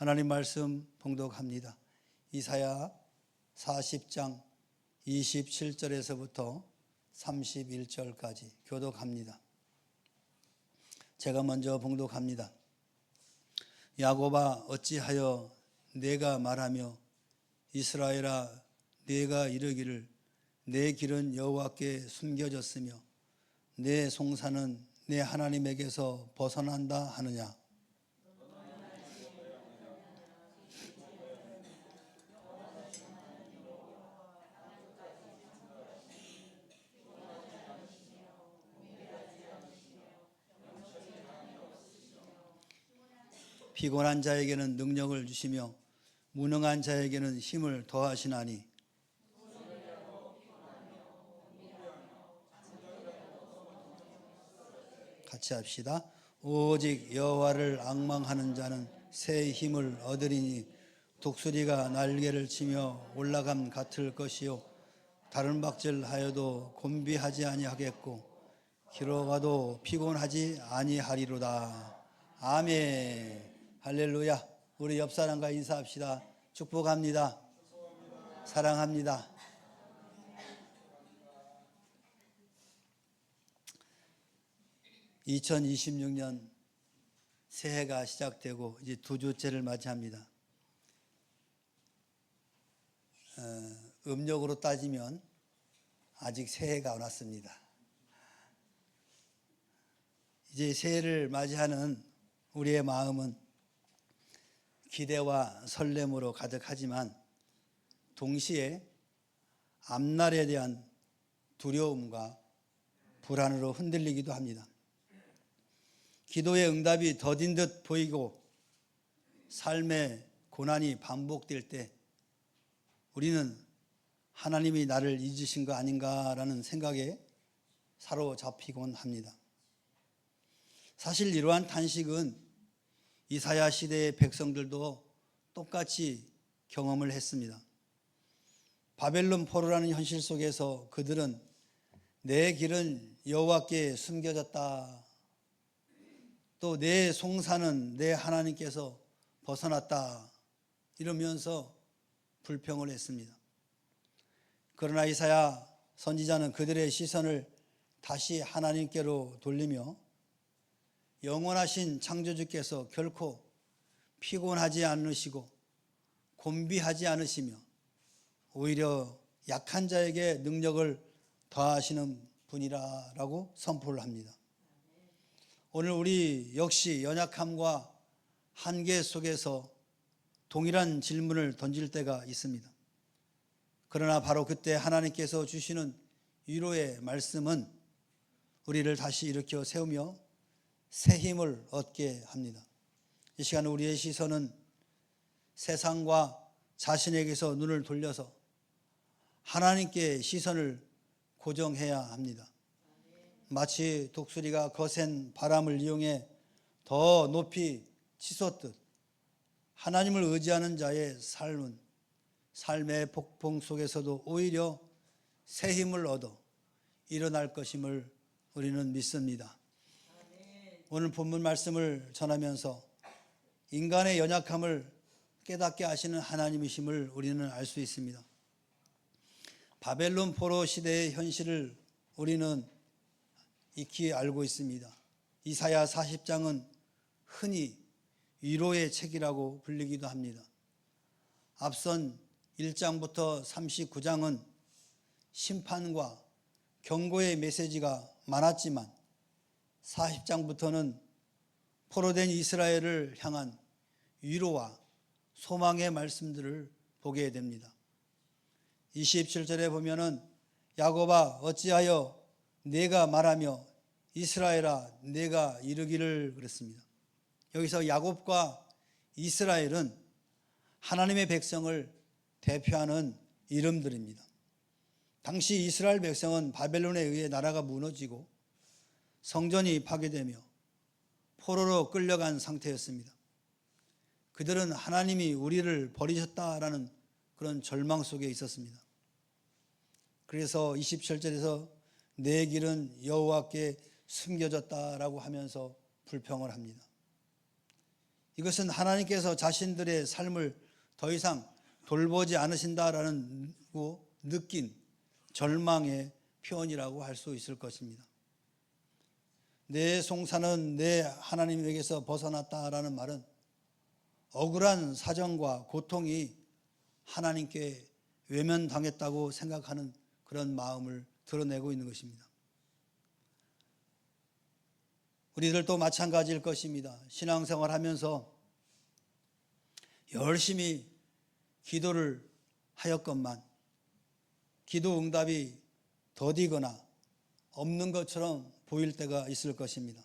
하나님 말씀 봉독합니다. 이사야 40장 27절에서부터 31절까지 교독합니다. 제가 먼저 봉독합니다. 야곱아 어찌하여 내가 말하며 이스라엘아 내가 이르기를 내 길은 여호와께 숨겨졌으며 내 송사는 내 하나님에게서 벗어난다 하느냐. 피곤한 자에게는 능력을 주시며 무능한 자에게는 힘을 더하시나니 같이 합시다. 오직 여호와를 앙망하는 자는 새 힘을 얻으리니 독수리가 날개를 치며 올라감 같을 것이요 다른 박질하여도 곤비하지 아니하겠고 길어가도 피곤하지 아니하리로다. 아멘. 할렐루야. 우리 옆 사람과 인사합시다. 축복합니다. 사랑합니다. (2026년) 새해가 시작되고 이제 두 주째를 맞이합니다. 음력으로 따지면 아직 새해가 안 왔습니다. 이제 새해를 맞이하는 우리의 마음은 기대와 설렘으로 가득하지만 동시에 앞날에 대한 두려움과 불안으로 흔들리기도 합니다. 기도의 응답이 더딘 듯 보이고 삶의 고난이 반복될 때 우리는 하나님이 나를 잊으신 거 아닌가라는 생각에 사로잡히곤 합니다. 사실 이러한 탄식은 이사야 시대의 백성들도 똑같이 경험을 했습니다. 바벨론 포로라는 현실 속에서 그들은 내 길은 여호와께 숨겨졌다. 또 내 송사는 내 하나님께서 벗어났다. 이러면서 불평을 했습니다. 그러나 이사야 선지자는 그들의 시선을 다시 하나님께로 돌리며 영원하신 창조주께서 결코 피곤하지 않으시고 곤비하지 않으시며 오히려 약한 자에게 능력을 더하시는 분이라고 선포를 합니다. 오늘 우리 역시 연약함과 한계 속에서 동일한 질문을 던질 때가 있습니다. 그러나 바로 그때 하나님께서 주시는 위로의 말씀은 우리를 다시 일으켜 세우며 새 힘을 얻게 합니다. 이 시간 우리의 시선은 세상과 자신에게서 눈을 돌려서 하나님께 시선을 고정해야 합니다. 마치 독수리가 거센 바람을 이용해 더 높이 치솟듯 하나님을 의지하는 자의 삶은 삶의 폭풍 속에서도 오히려 새 힘을 얻어 일어날 것임을 우리는 믿습니다. 오늘 본문 말씀을 전하면서 인간의 연약함을 깨닫게 하시는 하나님이심을 우리는 알 수 있습니다. 바벨론 포로 시대의 현실을 우리는 익히 알고 있습니다. 이사야 40장은 흔히 위로의 책이라고 불리기도 합니다. 앞선 1장부터 39장은 심판과 경고의 메시지가 많았지만 40장부터는 포로된 이스라엘을 향한 위로와 소망의 말씀들을 보게 됩니다. 27절에 보면은 야곱아 어찌하여 내가 말하며 이스라엘아 내가 이르기를 그랬습니다. 여기서 야곱과 이스라엘은 하나님의 백성을 대표하는 이름들입니다. 당시 이스라엘 백성은 바벨론에 의해 나라가 무너지고 성전이 파괴되며 포로로 끌려간 상태였습니다. 그들은 하나님이 우리를 버리셨다라는 그런 절망 속에 있었습니다. 그래서 27절에서 내 길은 여호와께 숨겨졌다라고 하면서 불평을 합니다. 이것은 하나님께서 자신들의 삶을 더 이상 돌보지 않으신다라는 느낀 절망의 표현이라고 할 수 있을 것입니다. 내 송사는 내 하나님에게서 벗어났다라는 말은 억울한 사정과 고통이 하나님께 외면당했다고 생각하는 그런 마음을 드러내고 있는 것입니다. 우리들도 마찬가지일 것입니다. 신앙생활 하면서 열심히 기도를 하였건만 기도 응답이 더디거나 없는 것처럼 보일 때가 있을 것입니다.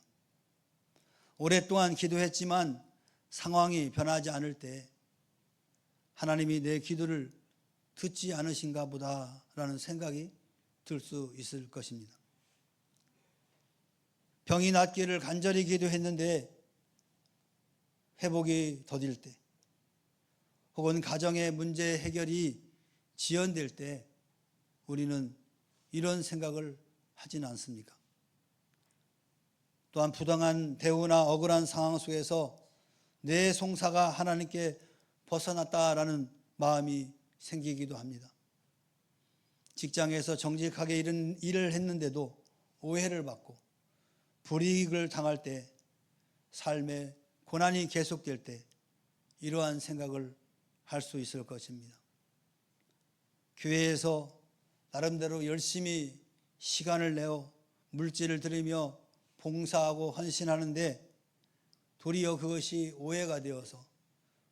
오랫동안 기도했지만 상황이 변하지 않을 때 하나님이 내 기도를 듣지 않으신가 보다라는 생각이 들 수 있을 것입니다. 병이 낫기를 간절히 기도했는데 회복이 더딜 때, 혹은 가정의 문제 해결이 지연될 때 우리는 이런 생각을 하진 않습니까? 또한 부당한 대우나 억울한 상황 속에서 내 송사가 하나님께 벗어났다라는 마음이 생기기도 합니다. 직장에서 정직하게 일을 했는데도 오해를 받고 불이익을 당할 때, 삶의 고난이 계속될 때 이러한 생각을 할 수 있을 것입니다. 교회에서 나름대로 열심히 시간을 내어 물질을 드리며 봉사하고 헌신하는데 도리어 그것이 오해가 되어서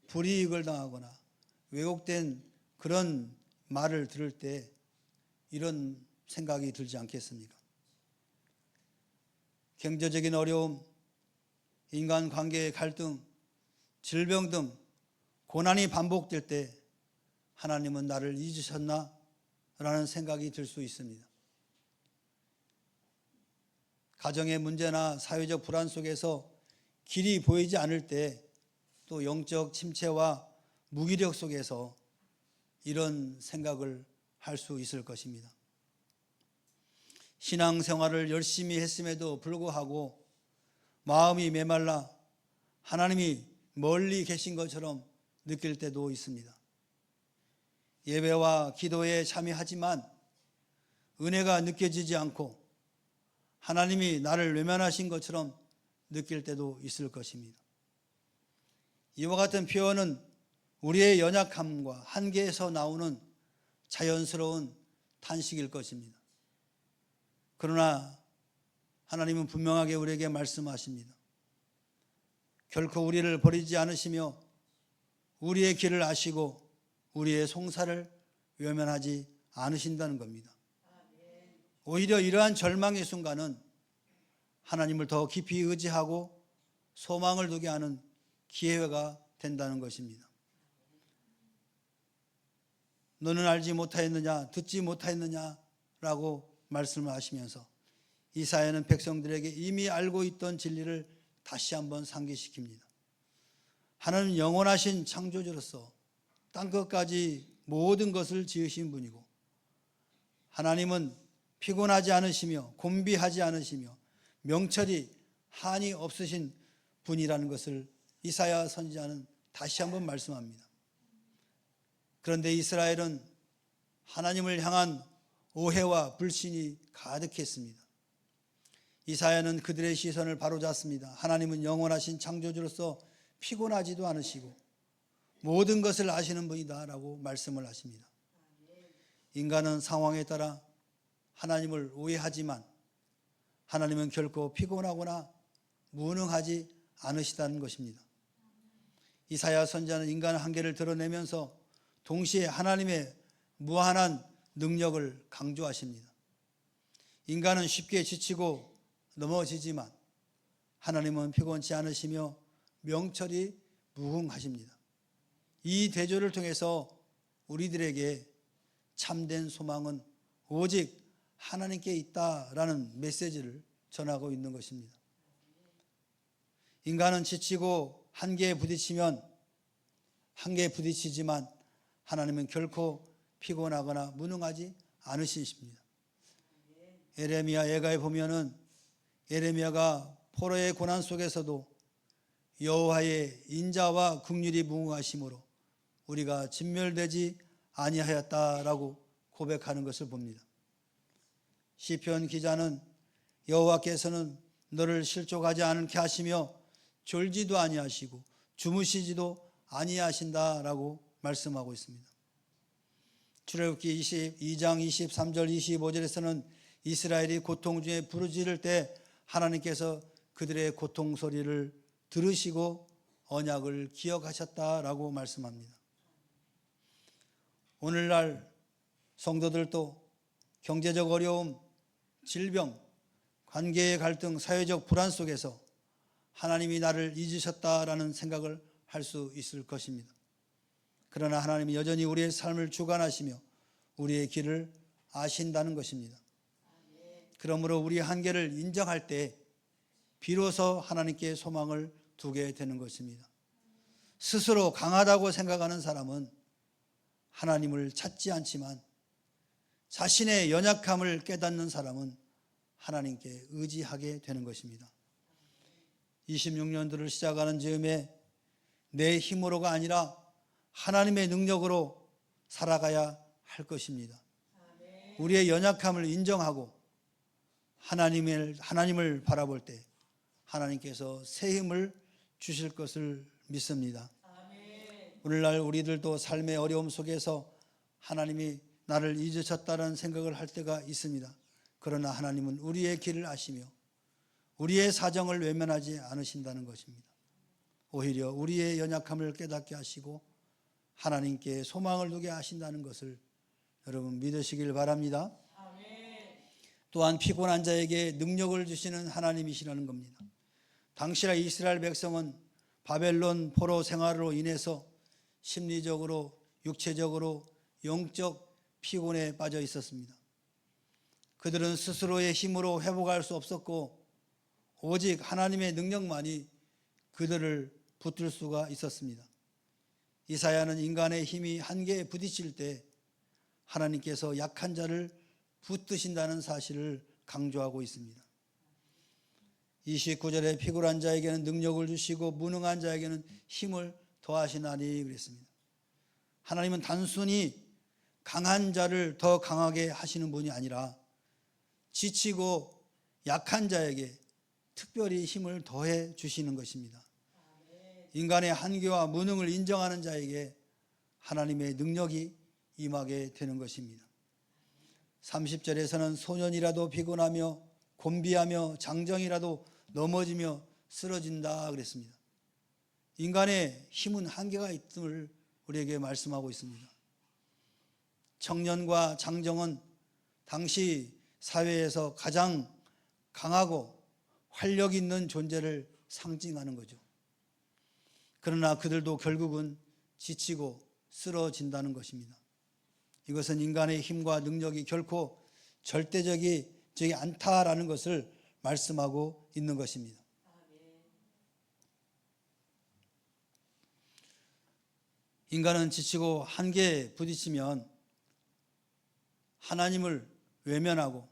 불이익을 당하거나 왜곡된 그런 말을 들을 때 이런 생각이 들지 않겠습니까? 경제적인 어려움, 인간관계의 갈등, 질병 등 고난이 반복될 때 하나님은 나를 잊으셨나? 라는 생각이 들 수 있습니다. 가정의 문제나 사회적 불안 속에서 길이 보이지 않을 때 또 영적 침체와 무기력 속에서 이런 생각을 할 수 있을 것입니다. 신앙생활을 열심히 했음에도 불구하고 마음이 메말라 하나님이 멀리 계신 것처럼 느낄 때도 있습니다. 예배와 기도에 참여하지만 은혜가 느껴지지 않고 하나님이 나를 외면하신 것처럼 느낄 때도 있을 것입니다. 이와 같은 표현은 우리의 연약함과 한계에서 나오는 자연스러운 탄식일 것입니다. 그러나 하나님은 분명하게 우리에게 말씀하십니다. 결코 우리를 버리지 않으시며 우리의 길을 아시고 우리의 송사를 외면하지 않으신다는 겁니다. 오히려 이러한 절망의 순간은 하나님을 더 깊이 의지하고 소망을 두게 하는 기회가 된다는 것입니다. 너는 알지 못하였느냐, 듣지 못하였느냐라고 말씀을 하시면서 이사야는 백성들에게 이미 알고 있던 진리를 다시 한번 상기시킵니다. 하나님은 영원하신 창조주로서 땅끝까지 모든 것을 지으신 분이고 하나님은 피곤하지 않으시며 곤비하지 않으시며 명철이 한이 없으신 분이라는 것을 이사야 선지자는 다시 한번 말씀합니다. 그런데 이스라엘은 하나님을 향한 오해와 불신이 가득했습니다. 이사야는 그들의 시선을 바로잡습니다. 하나님은 영원하신 창조주로서 피곤하지도 않으시고 모든 것을 아시는 분이다 라고 말씀을 하십니다. 인간은 상황에 따라 하나님을 오해하지만 하나님은 결코 피곤하거나 무능하지 않으시다는 것입니다. 이사야 선지자는 인간의 한계를 드러내면서 동시에 하나님의 무한한 능력을 강조하십니다. 인간은 쉽게 지치고 넘어지지만 하나님은 피곤치 않으시며 명철이 무궁하십니다. 이 대조를 통해서 우리들에게 참된 소망은 오직 하나님께 있다라는 메시지를 전하고 있는 것입니다. 인간은 지치고 한계에 부딪히지만 하나님은 결코 피곤하거나 무능하지 않으십니다. 예레미야 예가에 보면은 예레미야가 포로의 고난 속에서도 여호와의 인자와 긍휼이 무궁하심으로 우리가 진멸되지 아니하였다라고 고백하는 것을 봅니다. 시편 기자는 여호와께서는 너를 실족하지 않게 하시며 졸지도 아니하시고 주무시지도 아니하신다라고 말씀하고 있습니다. 출애굽기 22장 23절 25절에서는 이스라엘이 고통 중에 부르짖을 때 하나님께서 그들의 고통 소리를 들으시고 언약을 기억하셨다라고 말씀합니다. 오늘날 성도들도 경제적 어려움, 질병, 관계의 갈등, 사회적 불안 속에서 하나님이 나를 잊으셨다라는 생각을 할 수 있을 것입니다. 그러나 하나님이 여전히 우리의 삶을 주관하시며 우리의 길을 아신다는 것입니다. 그러므로 우리의 한계를 인정할 때 비로소 하나님께 소망을 두게 되는 것입니다. 스스로 강하다고 생각하는 사람은 하나님을 찾지 않지만 자신의 연약함을 깨닫는 사람은 하나님께 의지하게 되는 것입니다. 26년도를 시작하는 즈음에 내 힘으로가 아니라 하나님의 능력으로 살아가야 할 것입니다. 우리의 연약함을 인정하고 하나님을 바라볼 때 하나님께서 새 힘을 주실 것을 믿습니다. 오늘날 우리들도 삶의 어려움 속에서 하나님이 나를 잊으셨다는 생각을 할 때가 있습니다. 그러나 하나님은 우리의 길을 아시며 우리의 사정을 외면하지 않으신다는 것입니다. 오히려 우리의 연약함을 깨닫게 하시고 하나님께 소망을 두게 하신다는 것을 여러분 믿으시길 바랍니다. 또한 피곤한 자에게 능력을 주시는 하나님이시라는 겁니다. 당시나 이스라엘 백성은 바벨론 포로 생활로 인해서 심리적으로, 육체적으로, 영적 피곤에 빠져 있었습니다. 그들은 스스로의 힘으로 회복할 수 없었고 오직 하나님의 능력만이 그들을 붙들 수가 있었습니다. 이사야는 인간의 힘이 한계에 부딪힐 때 하나님께서 약한 자를 붙드신다는 사실을 강조하고 있습니다. 29절에 피곤한 자에게는 능력을 주시고 무능한 자에게는 힘을 더하시나니 그랬습니다. 하나님은 단순히 강한 자를 더 강하게 하시는 분이 아니라 지치고 약한 자에게 특별히 힘을 더해 주시는 것입니다. 인간의 한계와 무능을 인정하는 자에게 하나님의 능력이 임하게 되는 것입니다. 30절에서는 소년이라도 피곤하며 곤비하며 장정이라도 넘어지며 쓰러진다 그랬습니다. 인간의 힘은 한계가 있음을 우리에게 말씀하고 있습니다. 청년과 장정은 당시 사회에서 가장 강하고 활력 있는 존재를 상징하는 거죠. 그러나 그들도 결국은 지치고 쓰러진다는 것입니다. 이것은 인간의 힘과 능력이 결코 절대적이지 않다라는 것을 말씀하고 있는 것입니다. 인간은 지치고 한계에 부딪히면 하나님을 외면하고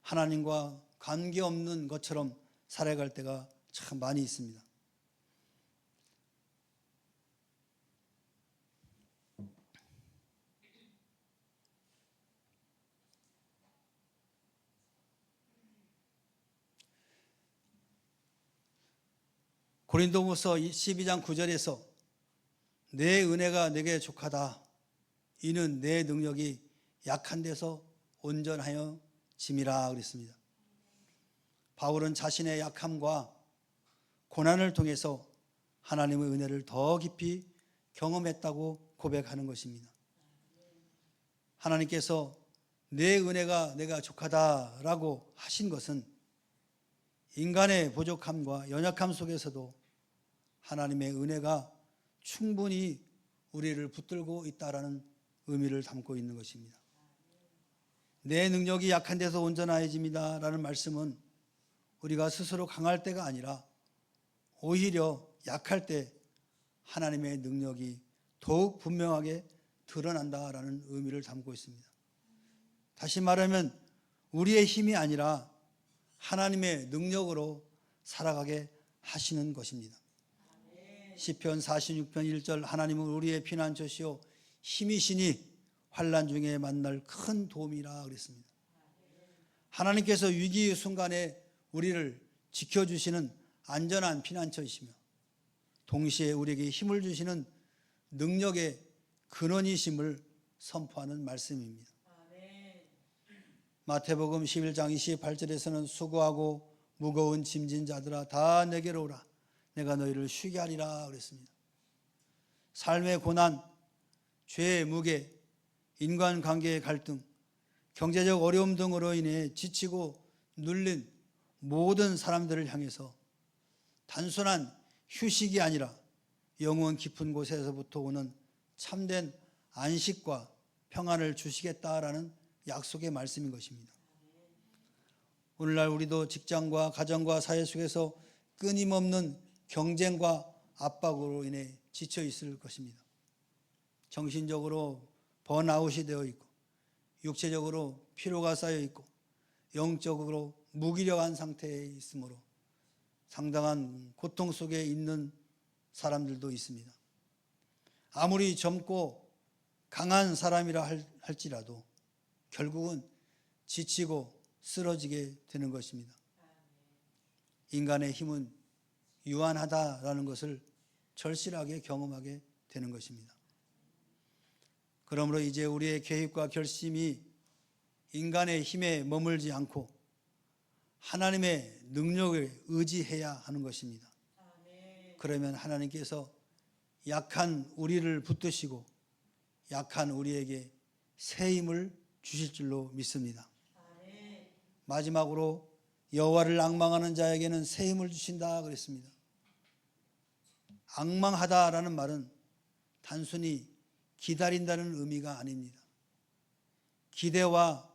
하나님과 관계없는 것처럼 살아갈 때가 참 많이 있습니다. 고린도후서 12장 9절에서 내 은혜가 내게 족하다. 이는 내 능력이 약한 데서 온전하여 짐이라 그랬습니다. 바울은 자신의 약함과 고난을 통해서 하나님의 은혜를 더 깊이 경험했다고 고백하는 것입니다. 하나님께서 내 은혜가 내가 족하다라고 하신 것은 인간의 부족함과 연약함 속에서도 하나님의 은혜가 충분히 우리를 붙들고 있다라는 의미를 담고 있는 것입니다. 내 능력이 약한 데서 온전해집니다 라는 말씀은 우리가 스스로 강할 때가 아니라 오히려 약할 때 하나님의 능력이 더욱 분명하게 드러난다라는 의미를 담고 있습니다. 다시 말하면 우리의 힘이 아니라 하나님의 능력으로 살아가게 하시는 것입니다. 시편 46편 1절 하나님은 우리의 피난처시요 힘이시니 환난 중에 만날 큰 도움이라 그랬습니다. 하나님께서 위기의 순간에 우리를 지켜주시는 안전한 피난처이시며 동시에 우리에게 힘을 주시는 능력의 근원이심을 선포하는 말씀입니다. 마태복음 11장 28절에서는 수고하고 무거운 짐진 자들아 다 내게로 오라 내가 너희를 쉬게 하리라 그랬습니다. 삶의 고난, 죄의 무게, 인간관계의 갈등, 경제적 어려움 등으로 인해 지치고 눌린 모든 사람들을 향해서 단순한 휴식이 아니라 영혼 깊은 곳에서부터 오는 참된 안식과 평안을 주시겠다라는 약속의 말씀인 것입니다. 오늘날 우리도 직장과 가정과 사회 속에서 끊임없는 경쟁과 압박으로 인해 지쳐 있을 것입니다. 정신적으로 번아웃이 되어 있고 육체적으로 피로가 쌓여 있고 영적으로 무기력한 상태에 있으므로 상당한 고통 속에 있는 사람들도 있습니다. 아무리 젊고 강한 사람이라 할지라도 결국은 지치고 쓰러지게 되는 것입니다. 인간의 힘은 유한하다라는 것을 절실하게 경험하게 되는 것입니다. 그러므로 이제 우리의 계획과 결심이 인간의 힘에 머물지 않고 하나님의 능력을 의지해야 하는 것입니다. 그러면 하나님께서 약한 우리를 붙드시고 약한 우리에게 새 힘을 주실 줄로 믿습니다. 마지막으로 여호와를 앙망하는 자에게는 새 힘을 주신다 그랬습니다. 앙망하다라는 말은 단순히 기다린다는 의미가 아닙니다. 기대와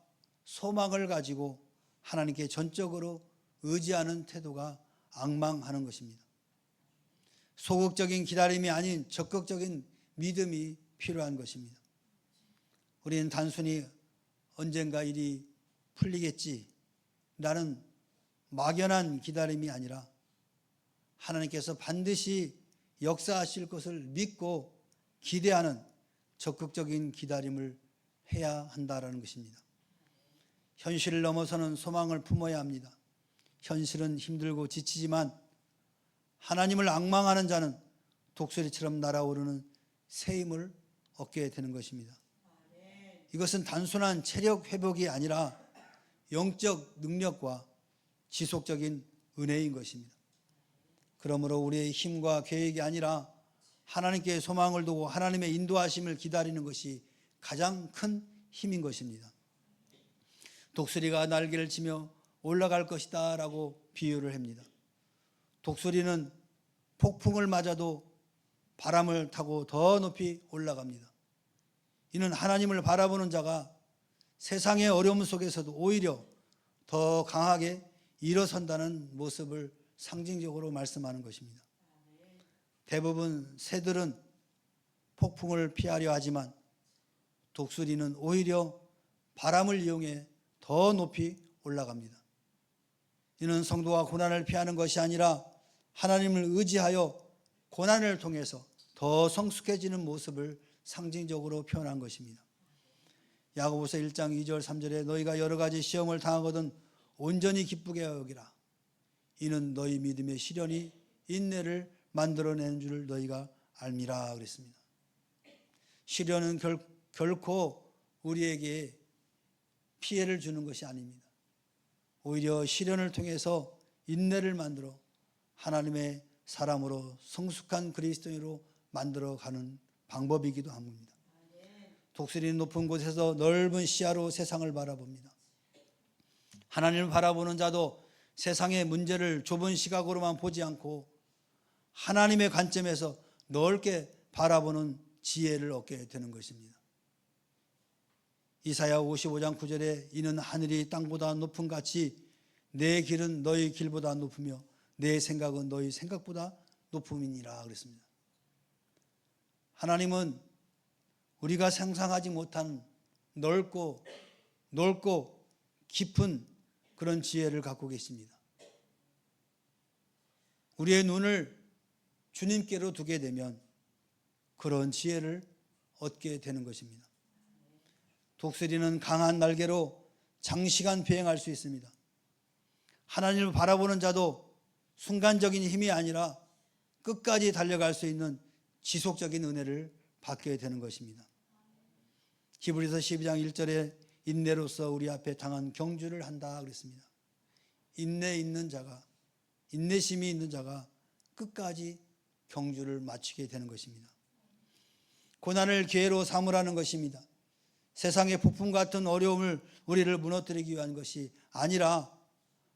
소망을 가지고 하나님께 전적으로 의지하는 태도가 앙망하는 것입니다. 소극적인 기다림이 아닌 적극적인 믿음이 필요한 것입니다. 우리는 단순히 언젠가 일이 풀리겠지라는 막연한 기다림이 아니라 하나님께서 반드시 역사하실 것을 믿고 기대하는 적극적인 기다림을 해야 한다라는 것입니다. 현실을 넘어서는 소망을 품어야 합니다. 현실은 힘들고 지치지만 하나님을 앙망하는 자는 독수리처럼 날아오르는 새 힘을 얻게 되는 것입니다. 이것은 단순한 체력 회복이 아니라 영적 능력과 지속적인 은혜인 것입니다. 그러므로 우리의 힘과 계획이 아니라 하나님께 소망을 두고 하나님의 인도하심을 기다리는 것이 가장 큰 힘인 것입니다. 독수리가 날개를 치며 올라갈 것이다 라고 비유를 합니다. 독수리는 폭풍을 맞아도 바람을 타고 더 높이 올라갑니다. 이는 하나님을 바라보는 자가 세상의 어려움 속에서도 오히려 더 강하게 일어선다는 모습을 상징적으로 말씀하는 것입니다. 대부분 새들은 폭풍을 피하려 하지만 독수리는 오히려 바람을 이용해 더 높이 올라갑니다. 이는 성도가 고난을 피하는 것이 아니라 하나님을 의지하여 고난을 통해서 더 성숙해지는 모습을 상징적으로 표현한 것입니다. 야고보서 1장 2절 3절에 너희가 여러 가지 시험을 당하거든 온전히 기쁘게 여기라. 이는 너희 믿음의 시련이 인내를 만들어내는 줄 너희가 알미라 그랬습니다. 시련은 결코 우리에게 피해를 주는 것이 아닙니다. 오히려 시련을 통해서 인내를 만들어 하나님의 사람으로 성숙한 그리스도인으로 만들어가는 방법이기도 합니다. 독수리는 높은 곳에서 넓은 시야로 세상을 바라봅니다. 하나님을 바라보는 자도 세상의 문제를 좁은 시각으로만 보지 않고 하나님의 관점에서 넓게 바라보는 지혜를 얻게 되는 것입니다. 이사야 55장 9절에 이는 하늘이 땅보다 높음 같이 내 길은 너희 길보다 높으며 내 생각은 너희 생각보다 높음이니라 그랬습니다. 하나님은 우리가 상상하지 못한 넓고 깊은 그런 지혜를 갖고 계십니다. 우리의 눈을 주님께로 두게 되면 그런 지혜를 얻게 되는 것입니다. 독수리는 강한 날개로 장시간 비행할 수 있습니다. 하나님을 바라보는 자도 순간적인 힘이 아니라 끝까지 달려갈 수 있는 지속적인 은혜를 받게 되는 것입니다. 히브리서 12장 1절에 인내로서 우리 앞에 당한 경주를 한다 그랬습니다. 인내심이 있는 자가 끝까지 경주를 마치게 되는 것입니다. 고난을 기회로 삼으라는 것입니다. 세상의 폭풍 같은 어려움을 우리를 무너뜨리기 위한 것이 아니라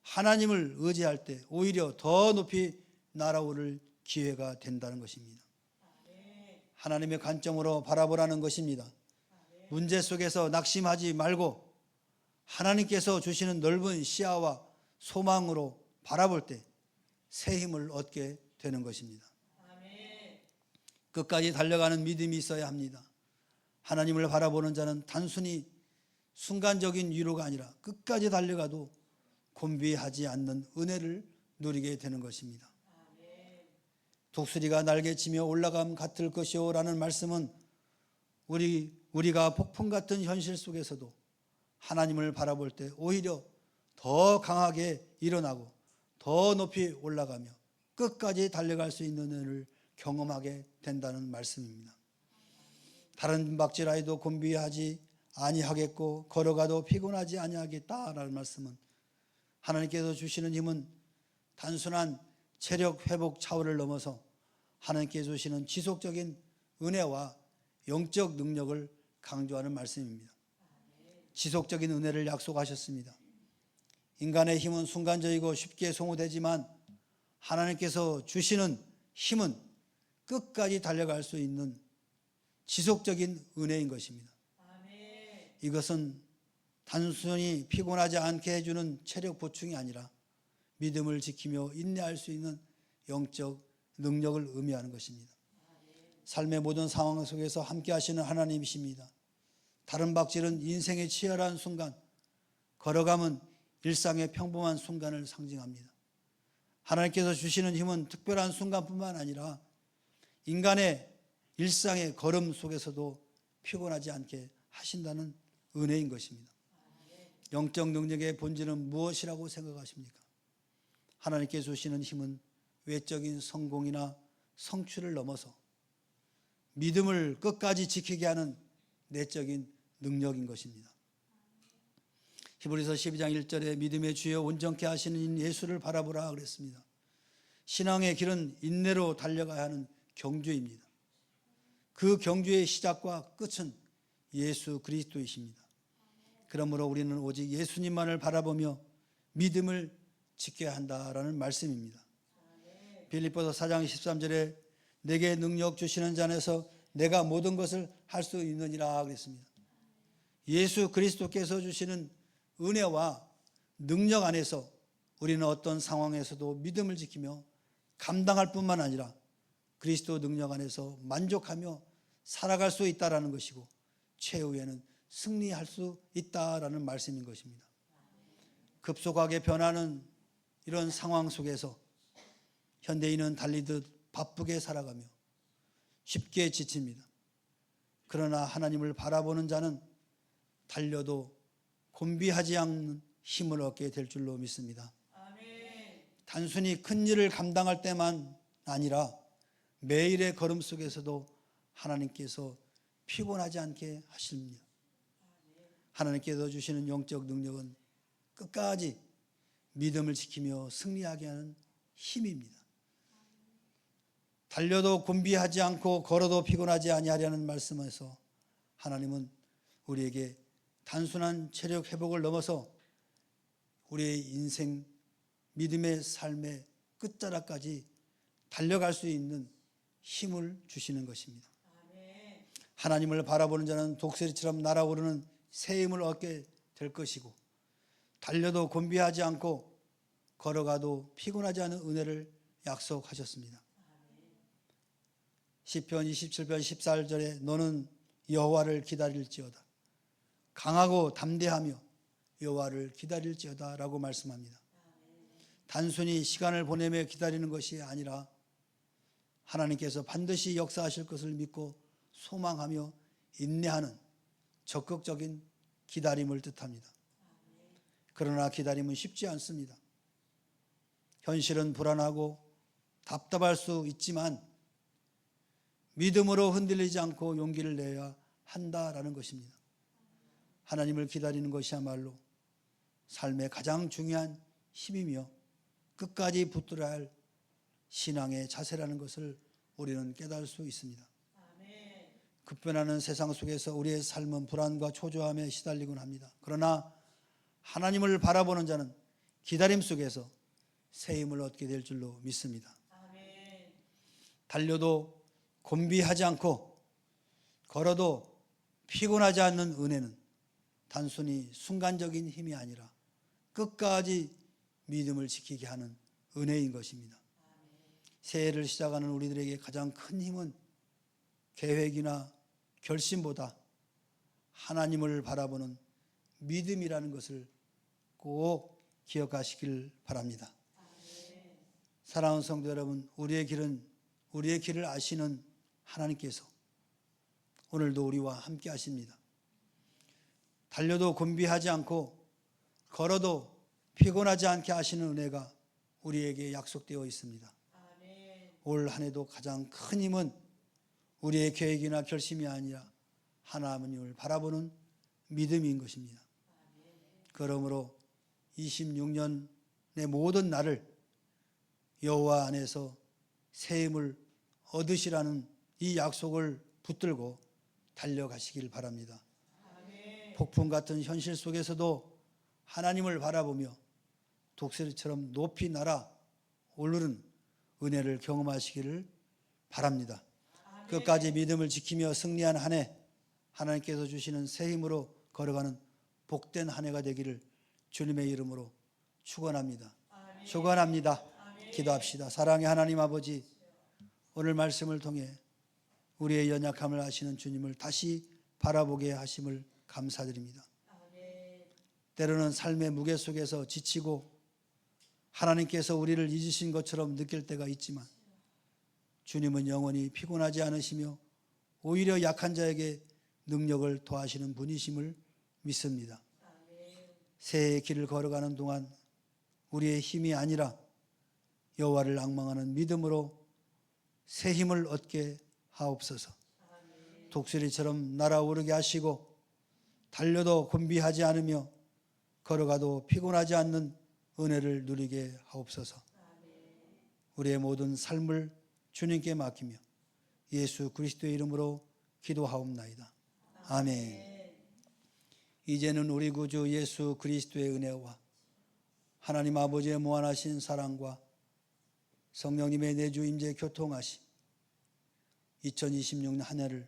하나님을 의지할 때 오히려 더 높이 날아오를 기회가 된다는 것입니다. 하나님의 관점으로 바라보라는 것입니다. 문제 속에서 낙심하지 말고 하나님께서 주시는 넓은 시야와 소망으로 바라볼 때 새 힘을 얻게 되는 것입니다. 끝까지 달려가는 믿음이 있어야 합니다. 하나님을 바라보는 자는 단순히 순간적인 위로가 아니라 끝까지 달려가도 곤비하지 않는 은혜를 누리게 되는 것입니다. 독수리가 날개치며 올라감 같을 것이요 라는 말씀은 우리가 폭풍 같은 현실 속에서도 하나님을 바라볼 때 오히려 더 강하게 일어나고 더 높이 올라가며 끝까지 달려갈 수 있는 은혜를 경험하게 된다는 말씀입니다. 다른 박질하여도 곤비하지 아니하겠고 걸어가도 피곤하지 아니하겠다라는 말씀은 하나님께서 주시는 힘은 단순한 체력 회복 차원을 넘어서 하나님께서 주시는 지속적인 은혜와 영적 능력을 강조하는 말씀입니다. 지속적인 은혜를 약속하셨습니다. 인간의 힘은 순간적이고 쉽게 소모되지만 하나님께서 주시는 힘은 끝까지 달려갈 수 있는 지속적인 은혜인 것입니다. 이것은 단순히 피곤하지 않게 해주는 체력 보충이 아니라 믿음을 지키며 인내할 수 있는 영적 능력을 의미하는 것입니다. 삶의 모든 상황 속에서 함께 하시는 하나님이십니다. 다른 박질은 인생의 치열한 순간, 걸어감은 일상의 평범한 순간을 상징합니다. 하나님께서 주시는 힘은 특별한 순간뿐만 아니라 인간의 일상의 걸음 속에서도 피곤하지 않게 하신다는 은혜인 것입니다. 영적 능력의 본질은 무엇이라고 생각하십니까? 하나님께서 주시는 힘은 외적인 성공이나 성취를 넘어서 믿음을 끝까지 지키게 하는 내적인 능력인 것입니다. 히브리서 12장 1절에 믿음의 주여 온전케 하시는 예수를 바라보라 그랬습니다. 신앙의 길은 인내로 달려가야 하는 경주입니다. 그 경주의 시작과 끝은 예수 그리스도이십니다. 그러므로 우리는 오직 예수님만을 바라보며 믿음을 지켜야 한다라는 말씀입니다. 빌립보서 4장 13절에 내게 능력 주시는 자 안에서 내가 모든 것을 할 수 있느니라 그랬습니다. 예수 그리스도께서 주시는 은혜와 능력 안에서 우리는 어떤 상황에서도 믿음을 지키며 감당할 뿐만 아니라 그리스도 능력 안에서 만족하며 살아갈 수 있다라는 것이고 최후에는 승리할 수 있다라는 말씀인 것입니다. 급속하게 변하는 이런 상황 속에서 현대인은 달리듯 바쁘게 살아가며 쉽게 지칩니다. 그러나 하나님을 바라보는 자는 달려도 곤비하지 않는 힘을 얻게 될 줄로 믿습니다. 단순히 큰 일을 감당할 때만 아니라 매일의 걸음 속에서도 하나님께서 피곤하지 않게 하십니다. 하나님께서 주시는 영적 능력은 끝까지 믿음을 지키며 승리하게 하는 힘입니다. 달려도 곤비하지 않고 걸어도 피곤하지 아니하려는 말씀에서 하나님은 우리에게 단순한 체력 회복을 넘어서 우리의 인생 믿음의 삶의 끝자락까지 달려갈 수 있는 힘을 주시는 것입니다. 하나님을 바라보는 자는 독수리처럼 날아오르는 새 힘을 얻게 될 것이고 달려도 곤비하지 않고 걸어가도 피곤하지 않은 은혜를 약속하셨습니다. 시편 27편 14절에 너는 여호와를 기다릴지어다 강하고 담대하며 여호와를 기다릴지어다 라고 말씀합니다. 단순히 시간을 보내며 기다리는 것이 아니라 하나님께서 반드시 역사하실 것을 믿고 소망하며 인내하는 적극적인 기다림을 뜻합니다. 그러나 기다림은 쉽지 않습니다. 현실은 불안하고 답답할 수 있지만 믿음으로 흔들리지 않고 용기를 내야 한다라는 것입니다. 하나님을 기다리는 것이야말로 삶의 가장 중요한 힘이며 끝까지 붙들어야 할 신앙의 자세라는 것을 우리는 깨달을 수 있습니다. 급변하는 세상 속에서 우리의 삶은 불안과 초조함에 시달리곤 합니다. 그러나 하나님을 바라보는 자는 기다림 속에서 새 힘을 얻게 될 줄로 믿습니다. 달려도 곤비하지 않고 걸어도 피곤하지 않는 은혜는 단순히 순간적인 힘이 아니라 끝까지 믿음을 지키게 하는 은혜인 것입니다. 새해를 시작하는 우리들에게 가장 큰 힘은 계획이나 결심보다 하나님을 바라보는 믿음이라는 것을 꼭 기억하시길 바랍니다. 사랑하는 성도 여러분, 우리의 길을 아시는 하나님께서 오늘도 우리와 함께 하십니다. 달려도 곤비하지 않고 걸어도 피곤하지 않게 하시는 은혜가 우리에게 약속되어 있습니다. 올 한 해도 가장 큰 힘은 우리의 계획이나 결심이 아니라 하나님을 바라보는 믿음인 것입니다. 그러므로 26년의 모든 날을 여호와 안에서 새 힘을 얻으시라는 이 약속을 붙들고 달려가시길 바랍니다. 폭풍 같은 현실 속에서도 하나님을 바라보며 독수리처럼 높이 날아 오르는 은혜를 경험하시기를 바랍니다. 끝까지 믿음을 지키며 승리한 한 해, 하나님께서 주시는 새 힘으로 걸어가는 복된 한 해가 되기를 주님의 이름으로 축원합니다. 축원합니다. 기도합시다. 사랑의 하나님 아버지, 오늘 말씀을 통해 우리의 연약함을 아시는 주님을 다시 바라보게 하심을 감사드립니다. 때로는 삶의 무게 속에서 지치고 하나님께서 우리를 잊으신 것처럼 느낄 때가 있지만 주님은 영원히 피곤하지 않으시며 오히려 약한 자에게 능력을 더하시는 분이심을 믿습니다. 새해의 길을 걸어가는 동안 우리의 힘이 아니라 여호와를 앙망하는 믿음으로 새 힘을 얻게 하옵소서. 독수리처럼 날아오르게 하시고 달려도 곤비하지 않으며 걸어가도 피곤하지 않는 은혜를 누리게 하옵소서. 우리의 모든 삶을 주님께 맡기며 예수 그리스도의 이름으로 기도하옵나이다. 아멘. 이제는 우리 구주 예수 그리스도의 은혜와 하나님 아버지의 무한하신 사랑과 성령님의 내주 임재 교통하심 2026년 한 해를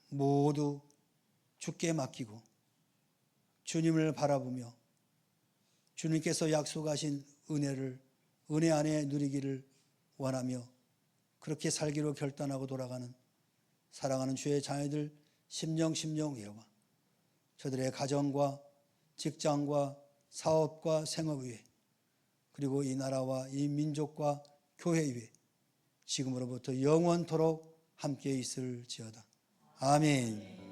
모두 주께 맡기고 주님을 바라보며 주님께서 약속하신 은혜 안에 누리기를 원하며 그렇게 살기로 결단하고 돌아가는 사랑하는 주의 자녀들 심령 위에와 저들의 가정과 직장과 사업과 생업 위에 그리고 이 나라와 이 민족과 교회 위에 지금으로부터 영원토록 함께 있을지어다. 아멘.